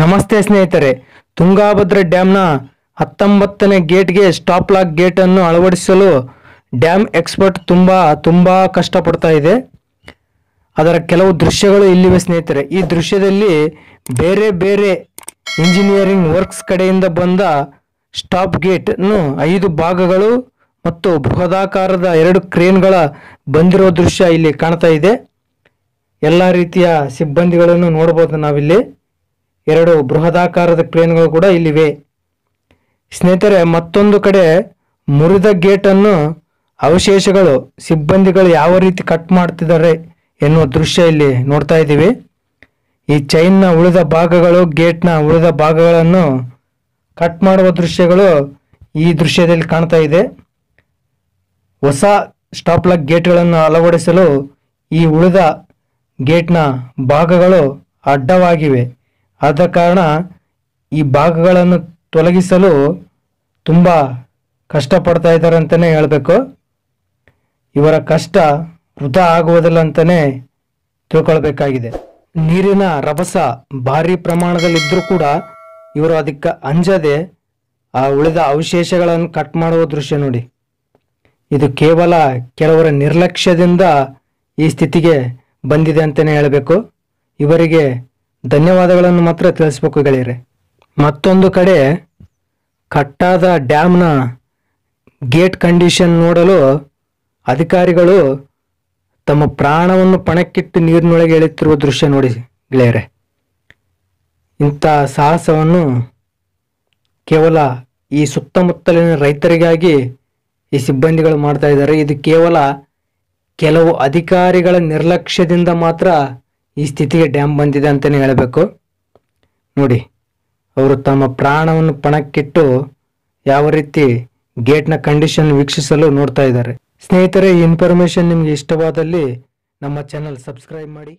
ನಮಸ್ತೆ ಸ್ನೇಹಿತರೆ, Tungabhadra ಡ್ಯಾಮ್ನ 19ನೇ ಗೇಟ್ಗೆ stop lock gate ಅನ್ನು ಅಳವಡಿಸಲು ಡ್ಯಾಮ್ ಎಕ್ಸ್ಪರ್ಟ್ ತುಂಬಾ ಕಷ್ಟಪಡ್ತಾ ಇದೆ. ಅದರ ಕೆಲವು ದೃಶ್ಯಗಳು ಇಲ್ಲಿವೆ ಸ್ನೇಹಿತರೆ. ಈ ದೃಶ್ಯದಲ್ಲಿ ಬೇರೆ ಬೇರೆ ಇಂಜಿನಿಯರಿಂಗ್ ವರ್ಕ್ಸ್ ಕಡೆಯಿಂದ ಬಂದ ಸ್ಟಾಪ್ ಗೇಟ್ ಅನ್ನು 5 ಭಾಗಗಳು ಮತ್ತು ಬೃಹದಾಕಾರದ 2 ಕ್ರೇನ್ಗಳ ಬಂದಿರೋ ದೃಶ್ಯ ಇಲ್ಲಿ ಕಾಣ್ತಾ ಇದೆ. ಎಲ್ಲ ರೀತಿಯ ಸಿಬ್ಬಂದಿಗಳನ್ನು ನೋಡಬಹುದು ನಾವಿಲ್ಲಿ. 2 ಬೃಹದಾಕಾರದ ಕ್ರೇನ್ಗಳು ಕೂಡ ಇಲ್ಲಿವೆ ಸ್ನೇಹಿತರೆ. ಮತ್ತೊಂದು ಕಡೆ ಮುರಿದ ಗೇಟ್ ಅನ್ನು ಅವಶೇಷಗಳು ಸಿಬ್ಬಂದಿಗಳು ಯಾವ ರೀತಿ ಕಟ್ ಮಾಡ್ತಿದ್ದಾರೆ ಎನ್ನುವ ದೃಶ್ಯ ಇಲ್ಲಿ ನೋಡ್ತಾ ಇದ್ದೀವಿ. ಈ ಚೈನ್ನ ಉಳಿದ ಭಾಗಗಳು, ಗೇಟ್ನ ಉಳಿದ ಭಾಗಗಳನ್ನು ಕಟ್ ಮಾಡುವ ದೃಶ್ಯಗಳು ಈ ದೃಶ್ಯದಲ್ಲಿ ಕಾಣ್ತಾ ಇದೆ. ಹೊಸ ಸ್ಟಾಪ್ ಲಾಕ್ ಗೇಟ್ಗಳನ್ನು ಅಳವಡಿಸಲು ಈ ಉಳಿದ ಗೇಟ್ನ ಭಾಗಗಳು ಅಡ್ಡವಾಗಿವೆ. ಆದ ಕಾರಣ ಈ ಭಾಗಗಳನ್ನು ತೊಲಗಿಸಲು ತುಂಬ ಕಷ್ಟಪಡ್ತಾ ಇದ್ದಾರೆ ಅಂತಲೇ ಹೇಳಬೇಕು. ಇವರ ಕಷ್ಟ ವೃಥಾ ಆಗುವುದಿಲ್ಲ ಅಂತಲೇ ತಿಳ್ಕೊಳ್ಬೇಕಾಗಿದೆ. ನೀರಿನ ರಭಸ ಭಾರಿ ಪ್ರಮಾಣದಲ್ಲಿದ್ದರೂ ಕೂಡ ಇವರು ಅದಕ್ಕೆ ಅಂಜದೆ ಆ ಉಳಿದ ಅವಶೇಷಗಳನ್ನು ಕಟ್ ಮಾಡುವ ದೃಶ್ಯ ನೋಡಿ. ಇದು ಕೇವಲ ಕೆಲವರ ನಿರ್ಲಕ್ಷ್ಯದಿಂದ ಈ ಸ್ಥಿತಿಗೆ ಬಂದಿದೆ ಅಂತಲೇ ಹೇಳಬೇಕು. ಇವರಿಗೆ ಧನ್ಯವಾದಗಳನ್ನು ಮಾತ್ರ ತಿಳಿಸ್ಬೇಕು ಗೆಳೆಯರೆ. ಮತ್ತೊಂದು ಕಡೆ ಕಟ್ಟಾದ ಡ್ಯಾಮ್ನ ಗೇಟ್ ಕಂಡೀಷನ್ ನೋಡಲು ಅಧಿಕಾರಿಗಳು ತಮ್ಮ ಪ್ರಾಣವನ್ನು ಪಣಕ್ಕಿಟ್ಟು ನೀರಿನೊಳಗೆ ಇಳಿತಿರುವ ದೃಶ್ಯ ನೋಡಿ ಗೆಳೆಯರೆ. ಇಂಥ ಸಾಹಸವನ್ನು ಕೇವಲ ಈ ಸುತ್ತಮುತ್ತಲಿನ ರೈತರಿಗಾಗಿ ಈ ಸಿಬ್ಬಂದಿಗಳು ಮಾಡ್ತಾ ಇದ್ದಾರೆ. ಇದು ಕೇವಲ ಕೆಲವು ಅಧಿಕಾರಿಗಳ ನಿರ್ಲಕ್ಷ್ಯದಿಂದ ಮಾತ್ರ ಈ ಸ್ಥಿತಿಗೆ ಡ್ಯಾಮ್ ಬಂದಿದೆ ಅಂತಲೇ ಹೇಳಬೇಕು. ನೋಡಿ, ಅವರು ತಮ್ಮ ಪ್ರಾಣವನ್ನು ಪಣಕ್ಕಿಟ್ಟು ಯಾವ ರೀತಿ ಗೇಟ್ನ ಕಂಡೀಷನ್ ವೀಕ್ಷಿಸಲು ನೋಡ್ತಾ ಇದ್ದಾರೆ. ಸ್ನೇಹಿತರೆ, ಈ ಇನ್ಫಾರ್ಮೇಶನ್ ನಿಮಗೆ ಇಷ್ಟವಾದಲ್ಲಿ ನಮ್ಮ ಚಾನಲ್ ಸಬ್ಸ್ಕ್ರೈಬ್ ಮಾಡಿ.